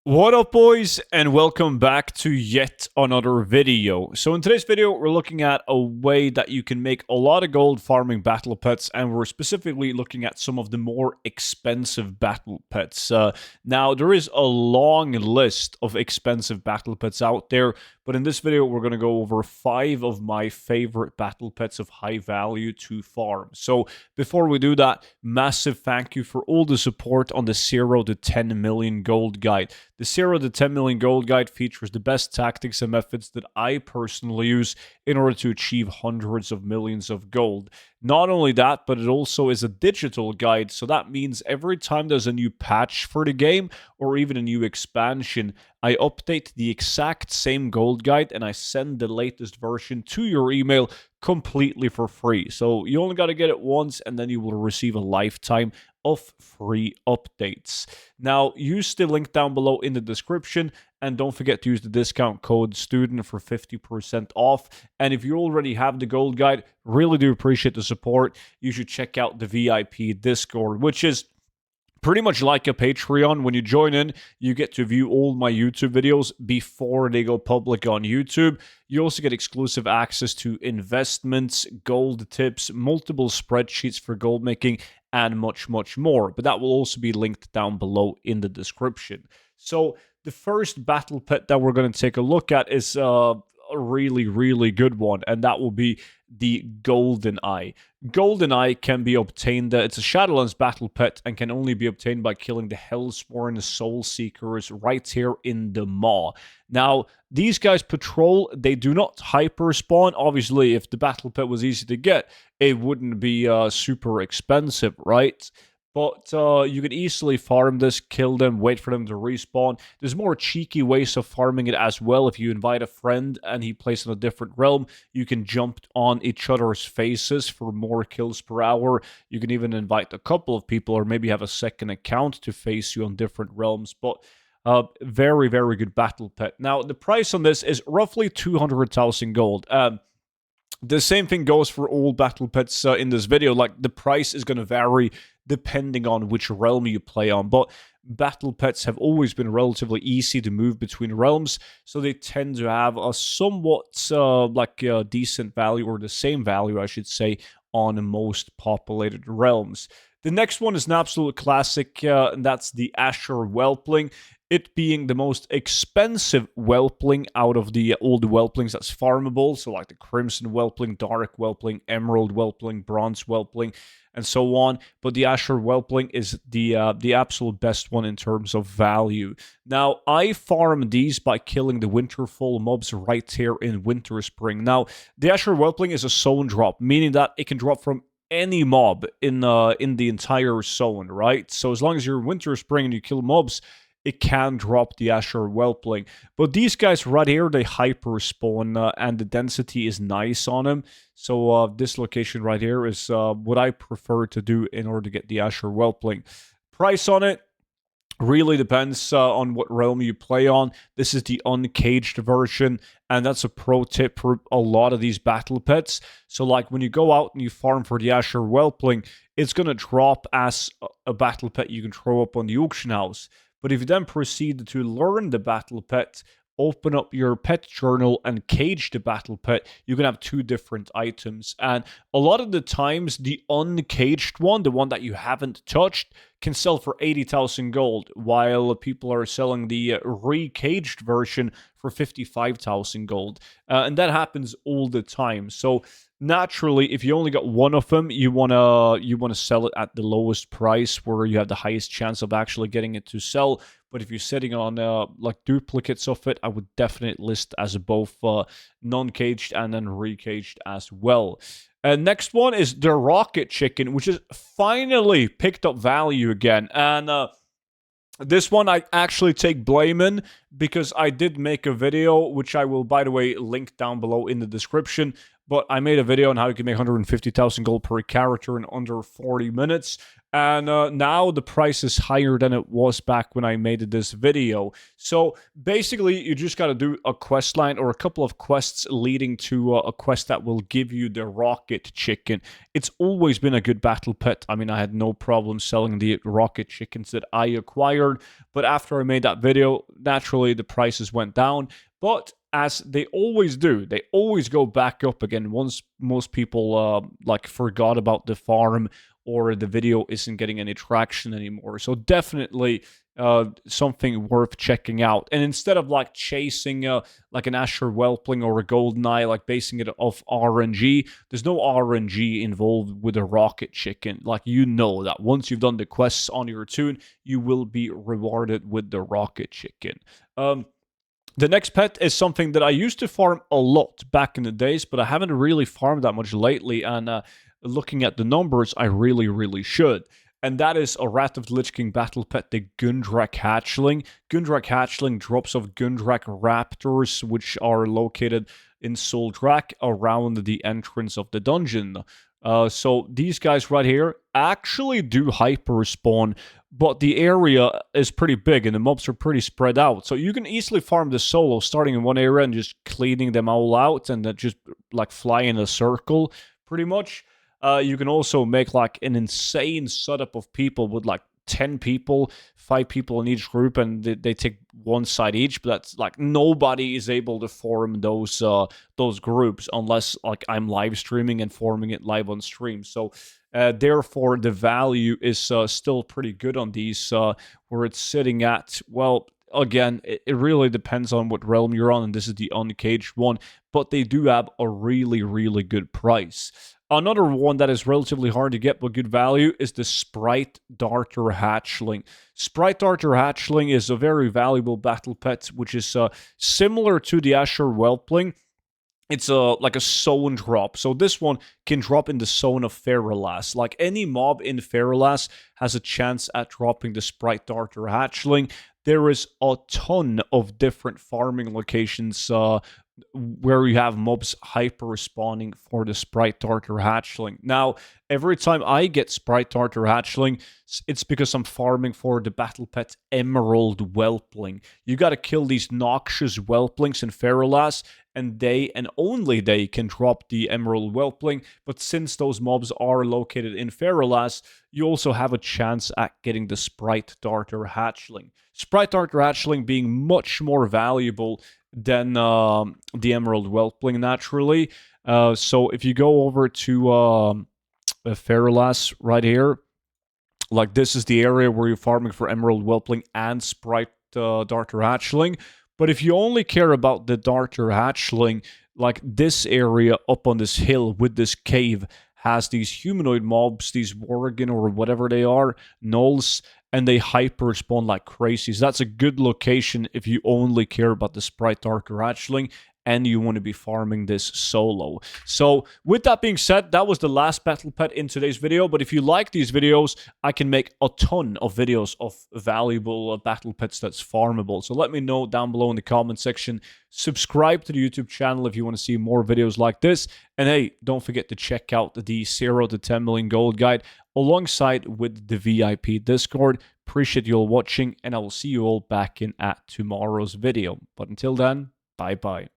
What up, boys, and welcome back to yet another video. So in today's video, we're looking at a way that you can make a lot of gold farming battle pets, and we're specifically looking at some of the more expensive battle pets. Now, there is a long list of expensive battle pets out there, but in this video, we're going to go over 5 of my favorite battle pets of high value to farm. So before we do that, massive thank you for all the support on the 0 to 10 million gold guide. The 0 to 10 million gold guide features the best tactics and methods that I personally use in order to achieve hundreds of millions of gold. Not only that, but it also is a digital guide, so that means every time there's a new patch for the game or even a new expansion, I update the exact same gold guide and I send the latest version to your email completely for free. So you only got to get it once and then you will receive a lifetime of free updates. Now, use the link down below in the description and don't forget to use the discount code STUDENT for 50% off. And if you already have the gold guide, really do appreciate the support. You should check out the VIP Discord, which is pretty much like a Patreon. When you join in, you get to view all my YouTube videos before they go public on YouTube. You also get exclusive access to investments, gold tips, multiple spreadsheets for gold making, and much, much more. But that will also be linked down below in the description. So the first battle pet that we're going to take a look at is a really, really good one, and that will be the Golden Eye. Golden Eye can be obtained, it's a Shadowlands battle pet and can only be obtained by killing the Hellspawn Soul Seekers right here in the Maw. Now, these guys patrol, they do not hyper spawn. Obviously, if the battle pet was easy to get, it wouldn't be super expensive, right? But you can easily farm this, kill them, wait for them to respawn. There's more cheeky ways of farming it as well. If you invite a friend and he plays in a different realm, you can jump on each other's faces for more kills per hour. You can even invite a couple of people or maybe have a second account to face you on different realms. But very, very good battle pet. Now, the price on this is roughly 200,000 gold. The same thing goes for all battle pets in this video. Like, the price is going to vary depending on which realm you play on. But battle pets have always been relatively easy to move between realms, so they tend to have a somewhat decent value, or the same value, I should say, on most populated realms. The next one is an absolute classic, and that's the Azure Whelpling. It being the most expensive Whelpling out of the old Whelplings that's farmable, so like the Crimson Whelpling, Dark Whelpling, Emerald Whelpling, Bronze Whelpling, and so on. But the Azure Whelpling is the absolute best one in terms of value. Now, I farm these by killing the Winterfall mobs right here in Winterspring. Now, the Azure Whelpling is a zone drop, meaning that it can drop from any mob in the entire zone, right? So as long as you're in Winterspring and you kill mobs, it can drop the Azure Whelpling. But these guys right here, they hyper spawn, and the density is nice on them. So this location right here is what I prefer to do in order to get the Azure Whelpling. Price on it really depends on what realm you play on. This is the uncaged version, and that's a pro tip for a lot of these battle pets. So like when you go out and you farm for the Azure Whelpling, it's going to drop as a battle pet you can throw up on the auction house. But if you then proceed to learn the battle pet, open up your pet journal and cage the battle pet, you can have 2 different items. And a lot of the times, the uncaged one, the one that you haven't touched, can sell for 80,000 gold, while people are selling the recaged version for 55,000 gold. And that happens all the time. So naturally, if you only got one of them, you wanna sell it at the lowest price where you have the highest chance of actually getting it to sell. But if you're sitting on like duplicates of it, I would definitely list as both non-caged and then recaged as well. And next one is the Rocket Chicken, which is finally picked up value again. And this one I actually take blame in, because I did make a video, which I will, by the way, link down below in the description. But I made a video on how you can make 150,000 gold per character in under 40 minutes. And now the price is higher than it was back when I made this video. So basically, you just got to do a quest line or a couple of quests leading to a quest that will give you the rocket chicken. It's always been a good battle pet. I mean, I had no problem selling the rocket chickens that I acquired, but after I made that video, naturally the prices went down. But as they always do, they always go back up again once most people like forgot about the farm or the video isn't getting any traction anymore. So definitely something worth checking out. And instead of like chasing like an Azure Whelpling or a Goldeneye, like basing it off RNG, there's no RNG involved with a rocket chicken. Like, you know that once you've done the quests on your toon, you will be rewarded with the rocket chicken. The next pet is something that I used to farm a lot back in the days, but I haven't really farmed that much lately, and looking at the numbers, I really should. And that is a Wrath of the Lich King battle pet, the Gundrak Hatchling. Gundrak Hatchling drops off Gundrak Raptors, which are located in Soldrak around the entrance of the dungeon. So these guys right here actually do hyper spawn, but the area is pretty big and the mobs are pretty spread out. So you can easily farm this solo, starting in one area and just cleaning them all out and then just like fly in a circle, pretty much. You can also make like an insane setup of people with like 10 people, 5 people in each group, and they take one side each. But that's like nobody is able to form those groups unless like I'm live streaming and forming it live on stream. So therefore, the value is still pretty good on these, where it's sitting at, well, again, it really depends on what realm you're on, and this is the uncaged one, but they do have a really good price. Another one that is relatively hard to get but good value is the Sprite Darter Hatchling. Sprite Darter Hatchling is a very valuable battle pet, which is similar to the Azure Whelpling. It's like a zone drop. So this one can drop in the zone of Feralas. Like, any mob in Feralas has a chance at dropping the Sprite Darter Hatchling. There is a ton of different farming locations where you have mobs hyper respawning for the Sprite Darter Hatchling. Now, every time I get Sprite Darter Hatchling, it's because I'm farming for the battle pet Emerald Whelpling. You gotta kill these noxious Whelplings in Feralas, and they, and only they, can drop the Emerald Whelpling. But since those mobs are located in Feralas, you also have a chance at getting the Sprite Darter Hatchling. Sprite Darter Hatchling being much more valuable than the Emerald Whelpling, naturally. So if you go over to Feralas right here, like, this is the area where you're farming for Emerald Whelpling and Sprite Darter Hatchling. But if you only care about the Darter Hatchling, like, this area up on this hill with this cave has these humanoid mobs, these Worgen or whatever they are, gnolls, and they hyper spawn like crazy. So that's a good location if you only care about the Sprite Darter Hatchling and you want to be farming this solo. So with that being said, that was the last battle pet in today's video. But if you like these videos, I can make a ton of videos of valuable battle pets that's farmable. So let me know down below in the comment section. Subscribe to the YouTube channel if you want to see more videos like this. And hey, don't forget to check out the 0 to 10 million gold guide alongside with the VIP Discord. Appreciate you all watching, and I will see you all back in at tomorrow's video. But until then, bye-bye.